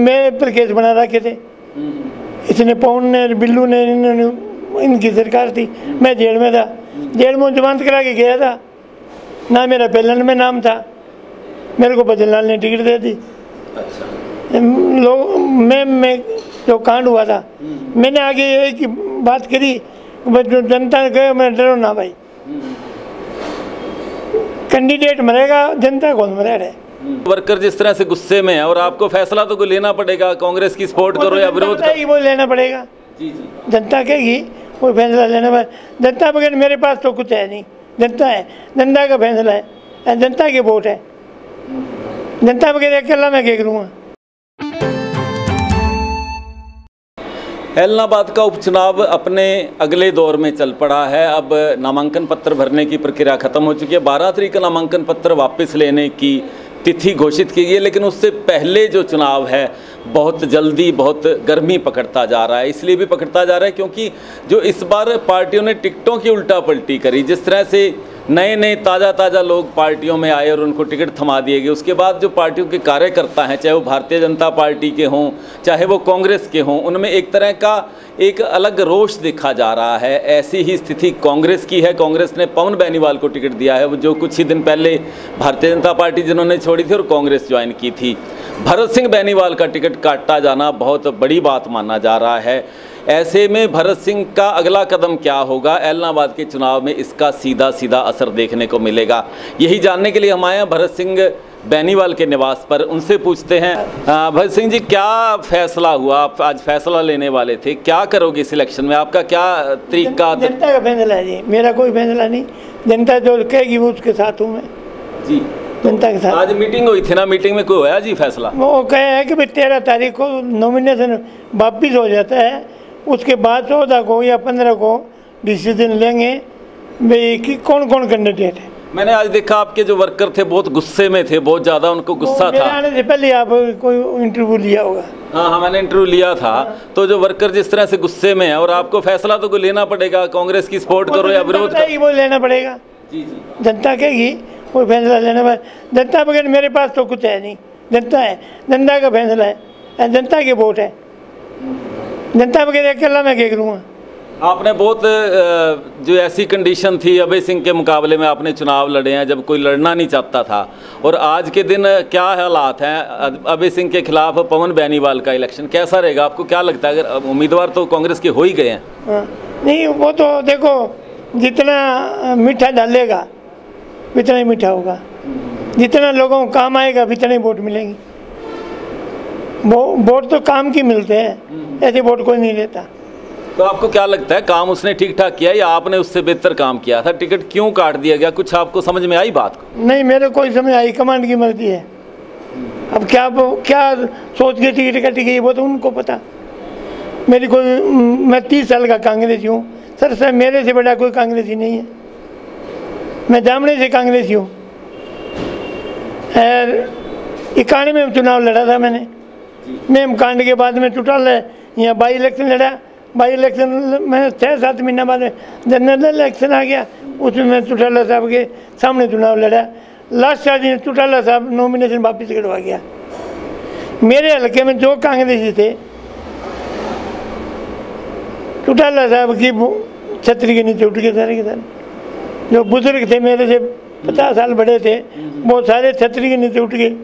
मेरे पर केस बना रखे थे। इसने पवन ने, बिल्लू ने, इन्होंने, इनकी सरकार थी। मैं जेल में था, जेल में जमानत करा के गया था ना, मेरा पेलन में नाम था, मेरे को बजनलाल ने टिकट दे दी। अच्छा। लोग मैं जो कांड हुआ था, मैंने आगे एक ही बात करी, जो जनता ने कहा मैं डरो ना भाई, कैंडिडेट मरेगा, जनता कौन मरे रहे। वर्कर जिस तरह से गुस्से में है और आपको फैसला तो कोई लेना पड़ेगा, कांग्रेस की सपोर्ट करो या विरोध करो, वो लेना पड़ेगा। जी जी, जनता कहेगी वो फैसला लेना पड़ेगा। जनता बगैर मेरे पास तो कुछ है नहीं, जनता है, जनता का फैसला है, जनता की वोट है, जनता बगैर अकेला मैं क्या करूँगा। ऐलनाबाद का उपचुनाव अपने अगले दौर में चल पड़ा है। अब नामांकन पत्र भरने की प्रक्रिया खत्म हो चुकी है। 12 तारीख का नामांकन पत्र वापस लेने की तिथि घोषित की गई है, लेकिन उससे पहले जो चुनाव है बहुत जल्दी, बहुत गर्मी पकड़ता जा रहा है। इसलिए भी पकड़ता जा रहा है क्योंकि जो इस बार पार्टियों ने टिकटों की उल्टा पलटी करी, जिस तरह से नए नए ताज़ा लोग पार्टियों में आए और उनको टिकट थमा दिए गए, उसके बाद जो पार्टियों के कार्यकर्ता हैं, चाहे वो भारतीय जनता पार्टी के हों, चाहे वो कांग्रेस के हों, उनमें एक तरह का एक अलग रोष देखा जा रहा है। ऐसी ही स्थिति कांग्रेस की है। कांग्रेस ने पवन बेनीवाल को टिकट दिया है, वो जो कुछ ही दिन पहले भारतीय जनता पार्टी जिन्होंने छोड़ी थी और कांग्रेस ज्वाइन की थी। भरत सिंह बेनीवाल का टिकट काटा जाना बहुत बड़ी बात माना जा रहा है। ऐसे में भरत सिंह का अगला कदम क्या होगा, ऐलनाबाद के चुनाव में इसका सीधा सीधा असर देखने को मिलेगा। यही जानने के लिए हम आए हैं भरत सिंह बेनीवाल के निवास पर, उनसे पूछते हैं। भरत सिंह जी, क्या फैसला हुआ? आप आज फैसला लेने वाले थे, क्या करोगे इस इलेक्शन में? आपका क्या तरीका? जनता का फैसला है जी, मेरा कोई फैसला नहीं। जनता जो कहेगी वो उसके साथ हूँ मैं जी, जनता के साथ। आज मीटिंग हुई थी ना, मीटिंग में कोई होया जी फैसला? वो कहे है कि भाई 13 तारीख को नॉमिनेशन वापिस हो जाता है, उसके बाद 14 को या 15 को डिसीजन लेंगे भाई कि कौन कौन कैंडिडेट है। मैंने आज देखा आपके जो वर्कर थे बहुत गुस्से में थे, बहुत ज़्यादा उनको गुस्सा था। आने से पहले आप कोई इंटरव्यू लिया होगा? हाँ, मैंने इंटरव्यू लिया था। तो जो वर्कर जिस तरह से गुस्से में है और आपको फैसला तो कोई लेना पड़ेगा, कांग्रेस की सपोर्ट करो या विरोध करो, वो लेना पड़ेगा। जी जी, जनता कहेगी वो फैसला लेना पड़ेगा। जनता बगैर मेरे पास तो कुछ है नहीं, जनता है, जनता का फैसला है, जनता की वोट है, जनता बगैर अकेला मैं क्या करूँगा। आपने बहुत जो ऐसी कंडीशन थी, अभय सिंह के मुकाबले में आपने चुनाव लड़े हैं जब कोई लड़ना नहीं चाहता था, और आज के दिन क्या हालात हैं? अभय सिंह के खिलाफ पवन बेनीवाल का इलेक्शन कैसा रहेगा? आपको क्या लगता है? अगर उम्मीदवार तो कांग्रेस के हो ही गए हैं। नहीं, वो तो देखो, जितना मीठा डालेगा उतना ही मीठा होगा, जितना लोगों को काम आएगा उतना ही वोट मिलेंगी। वोट तो काम की मिलते हैं, ऐसे वोट कोई नहीं लेता। तो आपको क्या लगता है, काम उसने ठीक ठाक किया या आपने उससे बेहतर काम किया था? टिकट क्यों काट दिया गया? कुछ आपको समझ में आई बात को? नहीं, मेरे कोई समझ आई, कमांड की मर्जी है। अब क्या सोच के टिकट कटी गई वो तो उनको पता। मेरी कोई, मैं 30 साल का कांग्रेसी हूँ सर, मेरे से बड़ा कोई कांग्रेसी नहीं है। मैं जामने से कांग्रेसी हूँ। 91 में चुनाव लड़ा था मैंने। मेम कांड के बाद में टोटल यहाँ बाई इलेक्शन लड़ा। बाई इलेक्शन में 6-7 महीना बाद जनरल इलेक्शन आ गया, उसमें मैं चौटाला साहब के सामने चुनाव लड़ा। लास्ट दिन चौटाला साहब नॉमिनेशन वापस करवा गया। मेरे हल्के में जो कांग्रेसी थे, चौटाला साहब की छतरी के नीचे उठ गए सारे के सारे। जो बुजुर्ग थे मेरे से 50 साल बड़े थे, वो सारे छतरी के नीचे उठ गए।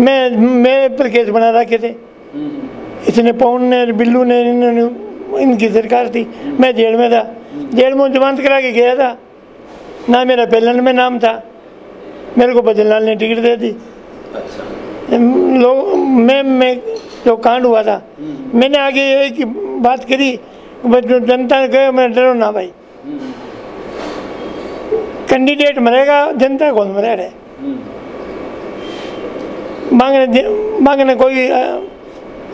मेरे पर केस बना रखे थे। इसने पवन ने, बिल्लू ने, इन्होंने, इनकी सरकार थी। मैं जेल में था, जेल में जमानत करा के गया था ना, मेरा पेलन में नाम था, मेरे को बजनलाल ने टिकट दे दी। अच्छा। लोग मैं जो कांड हुआ था, मैंने आगे एक ही बात करी, जो जनता ने कहा मैं डरो ना भाई, कैंडिडेट मरेगा, जनता कौन मरे रहे। मांगने कोई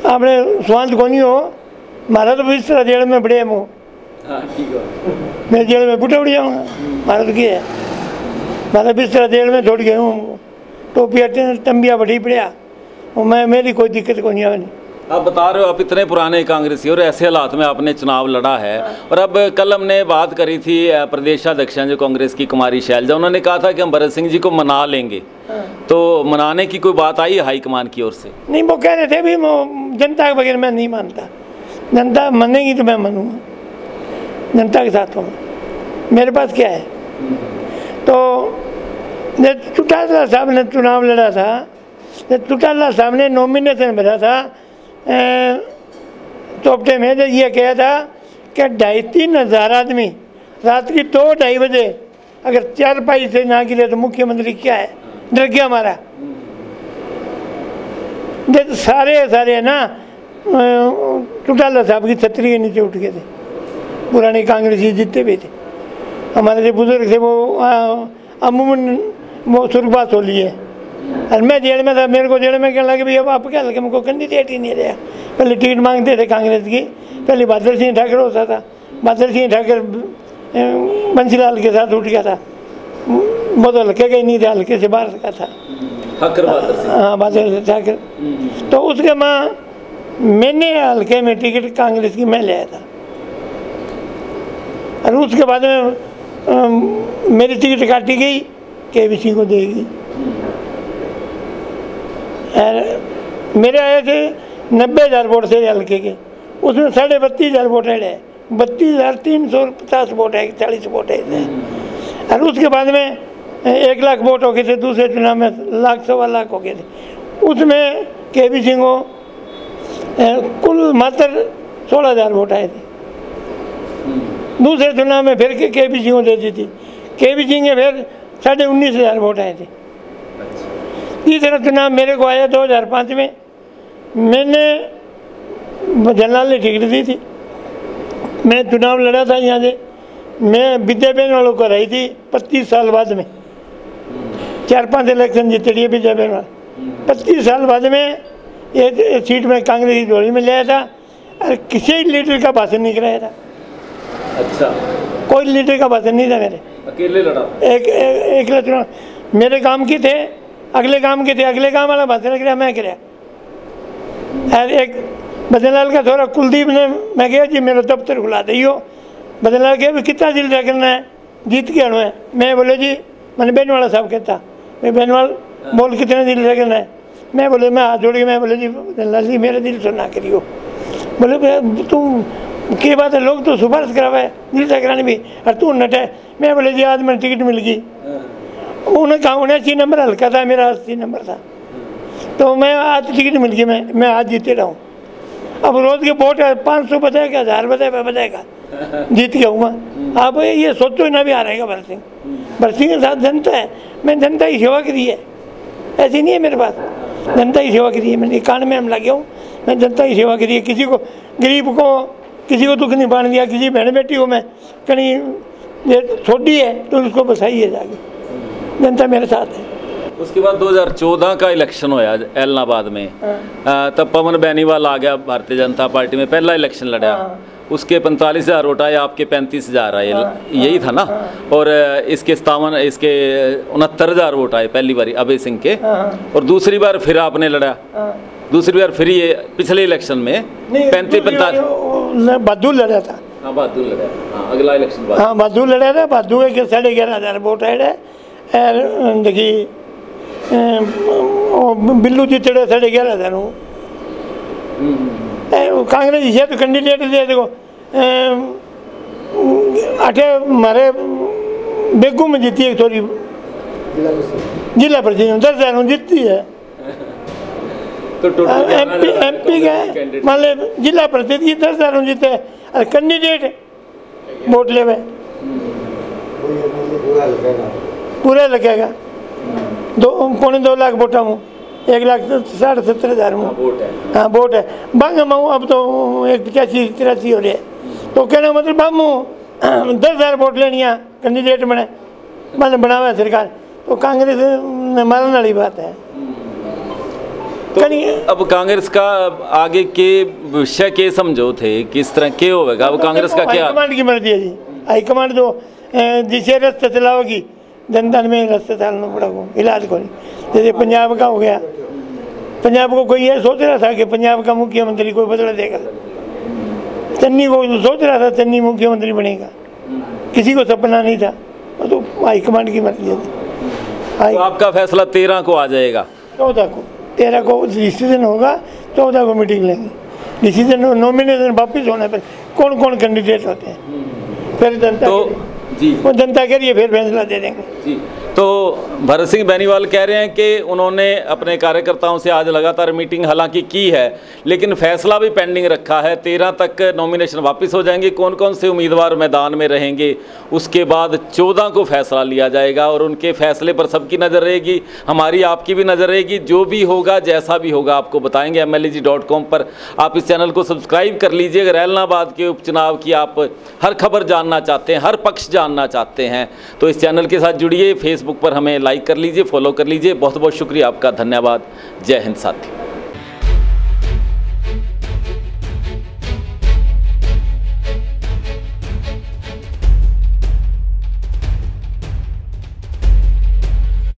आपने स्वांत को नहीं हो, मारा तो इस तरह जेल में बड़े मुँह, मैं जेल में बुढ़ा उड़ जाऊँगा। मारा तो क्या है, मारा बिस्तर जेल में छोड़ गया हूँ, टोपिया तंबिया बढ़ी पड़िया, और मैं, मेरी कोई दिक्कत को नहीं आवे नहीं। आप बता रहे हो आप इतने पुराने कांग्रेसी और ऐसे हालात में आपने चुनाव लड़ा है। और अब कल हमने बात करी थी प्रदेशाध्यक्ष जो कांग्रेस की कुमारी शैलजा, उन्होंने कहा था कि हम भरत सिंह जी को मना लेंगे, तो मनाने की कोई बात आई हाईकमान की ओर से? नहीं, वो कह रहे थे भी जनता के बगैर मैं नहीं मानता, जनता मानेगी तो मैं मानूंगा, जनता के साथ हूँ, मेरे पास क्या है। तो जब चौटाला साहब ने चुनाव लड़ा था, जब चौटाला साहब ने नॉमिनेशन भरा था चौपटे में, जब ये कहा था कि 2,500-3 हज़ार आदमी रात की 2-2:30 बजे अगर 4 पाई से ना गिरे तो मुख्यमंत्री क्या है, डर गया हमारा। जब सारे ना चौटाला साहब की छतरी के नीचे उठ गए थे, पुराने कांग्रेसी जितने भी थे, हमारे जो बुजुर्ग थे वो अमूमन वो सुरबास हो लिए। और मैं जेल में था, मेरे को जेल में कहने लगे भैया आप क्या लगे, मुझको कैंडिडेट ही नहीं रहा। पहले टिकट मांगते थे कांग्रेस की, पहले बहादुर सिंह ठाकर होता था, बहादुर सिंह ठाकर बंसीलाल के साथ उठ गया था, वो तो हल्के का ही नहीं था, हल्के से बाहर का था, हाँ बहादुर सिंह ठाकर। तो उसके माँ मैंने हल्के में टिकट कांग्रेस की मैं ले आया था, और उसके बाद में मेरी टिकट काटी गई, KBC को देगी। मेरे आए थे 90,000 वोट थे हल्के के, उसमें 32,500 वोट है, 32,350 वोट है, 40 वोट है। और उसके बाद में 1 लाख वोट हो गए थे, दूसरे चुनाव में 1,00,000-1.25 हो गए थे। उसमें KBC को कुल मात्र 16,000 वोट आए थे। दूसरे चुनाव में फिर KBC को दे दी थी, KBC के फिर 19,500 वोट आए थे। तीसरा चुनाव मेरे को आया 2005 में, मैंने जनरल ने टिकट दी थी, मैं चुनाव लड़ा था यहाँ से, मैं विद्याबेन वालों को रही थी 25 साल बाद में, 4-5 इलेक्शन जीते लिए विद्याबेन वाला। 25 साल बाद में एक सीट में कांग्रेस की जोड़ी में ले आया था, और किसी लीडर का भाषण नहीं कराया था। अच्छा, कोई लीडर का भाषण नहीं था, मेरे अकेले लड़ा, एक चुनाव मेरे काम की थे, अगले काम के थे, अगले काम वाला भाषण कराया मैं कराया। और एक बदनलाल का थोड़ा कुलदीप ने, मैं गया जी मेरा दफ्तर खुला दियो, बदनलाल कहा भी कितना जिला करना है, जीत के आना है। मैं बोले जी, मैंने बेनवाला साहब कहता, मैं बेनवाल बोल कितने जिला करना है। मैं बोले, मैं हाथ जोड़ के मैं बोले जी बदनलाल जी मेरा दिल सुनना करियो। बोले तुम की बात है, लोग तो सिफारिश करावा है दिल से कराने भी, और तू नट है। मैं बोले जी आज मैंने टिकट मिल गई, उन्हें कहा 79 नंबर हल्का था, मेरा 80 नंबर था, तो मैं आज टिकट मिल गई, मैं आज जीते रहा हूँ। अब रोज के वोट है 500 बताएगा, 1000 बताएगा, जीत गया हूँ। आप ये सोचो ही ना भी आ रहेगा भरत सिंह के साथ जनता है, मैं जनता की सेवा करी है, ऐसी नहीं है मेरे पास, जनता की सेवा करी है, मैंने कान में हम लगे हूँ, मैं जनता की सेवा करी है। किसी को गरीब को किसी को दुख नहीं पाने दिया, किसी बहन बेटी को मैं कहीं ये छोटी है तो उसको बसाई है जाके, जनता मेरे साथ है। उसके बाद 2014 का इलेक्शन होया एलनाबाद में, तब पवन बेनीवाल आ गया भारतीय जनता पार्टी में, पहला इलेक्शन लड़ा, उसके 45,000 वोट आए, आपके 35,000 आए, यही था ना। और इसके 69,000 वोट आए पहली बार अभय सिंह के, और दूसरी बार फिर आपने लड़ा, दूसरी बार फिर ये पिछले इलेक्शन में 35-45 बहादुर लड़ा था। हाँ बहादुर लड़ा, हाँ अगला इलेक्शन हाँ बहादुर लड़ा था, बहादुर के 11,500 वोट आए। देखिए बिल्लू जी तेरे 11,500 कांग्रेस ये तो कैंडिडेट थे, देखो आठे हमारे बेगू में जीती है, थोड़ी जिला परिषद 10,000 जीतती है। तो MP का मान ले जिला परिषद की 10,000 जीते, और कैंडिडेट वोट ले पूरा लगेगा, 2.25 लाख वोटा हूँ, 1,67,000 हाँ वोट है। बांग हूँ अब तो 85-83 हो रही है, तो कहना मतलब बामू 10,000 वोट लेनी है कैंडिडेट बने, मैंने बनावा सरकार, तो कांग्रेस ने मारने वाली बात है। तो अब कांग्रेस का आगे के विषय के समझो थे, किस तरह के होगा अब कांग्रेस का क्या? हाईकमांड की मर्जी है जी, हाईकमांड जो जिसे रास्ते चलाओगी, जनता में रास्ते चलना पड़ेगा, इलाज को नहीं। जैसे पंजाब का हो गया, पंजाब को कोई ये सोच रहा था कि पंजाब का मुख्यमंत्री कोई बदला देगा? चन्नी को सोच रहा था चन्नी मुख्यमंत्री बनेगा, किसी को सपना नहीं था। वो तो हाईकमांड की मर्जी थी। तो आपका फैसला 13 को आ जाएगा? 14 को, 13 को डिसीजन होगा, 14 को मीटिंग लेंगे। डिसीजन नॉमिनेशन वापिस होने पर कौन कौन कैंडिडेट होते हैं फिर जनता तो जी वो जनता के लिए फिर फैसला दे देंगे जी। तो भरत सिंह बेनीवाल कह रहे हैं कि उन्होंने अपने कार्यकर्ताओं से आज लगातार मीटिंग हालांकि की है, लेकिन फैसला भी पेंडिंग रखा है। 13 तक नॉमिनेशन वापस हो जाएंगे, कौन कौन से उम्मीदवार मैदान में रहेंगे, उसके बाद 14 को फैसला लिया जाएगा और उनके फैसले पर सबकी नज़र रहेगी, हमारी आपकी भी नज़र रहेगी। जो भी होगा, जैसा भी होगा, आपको बताएंगे। MLAG.com पर आप इस चैनल को सब्सक्राइब कर लीजिए। अगर ऐलनाबाद के उपचुनाव की आप हर खबर जानना चाहते हैं, हर पक्ष जानना चाहते हैं, तो इस चैनल के साथ जुड़िए। फेसबुक पर हमें लाइक कर लीजिए, फॉलो कर लीजिए। बहुत बहुत शुक्रिया आपका, धन्यवाद। जय हिंद साथी।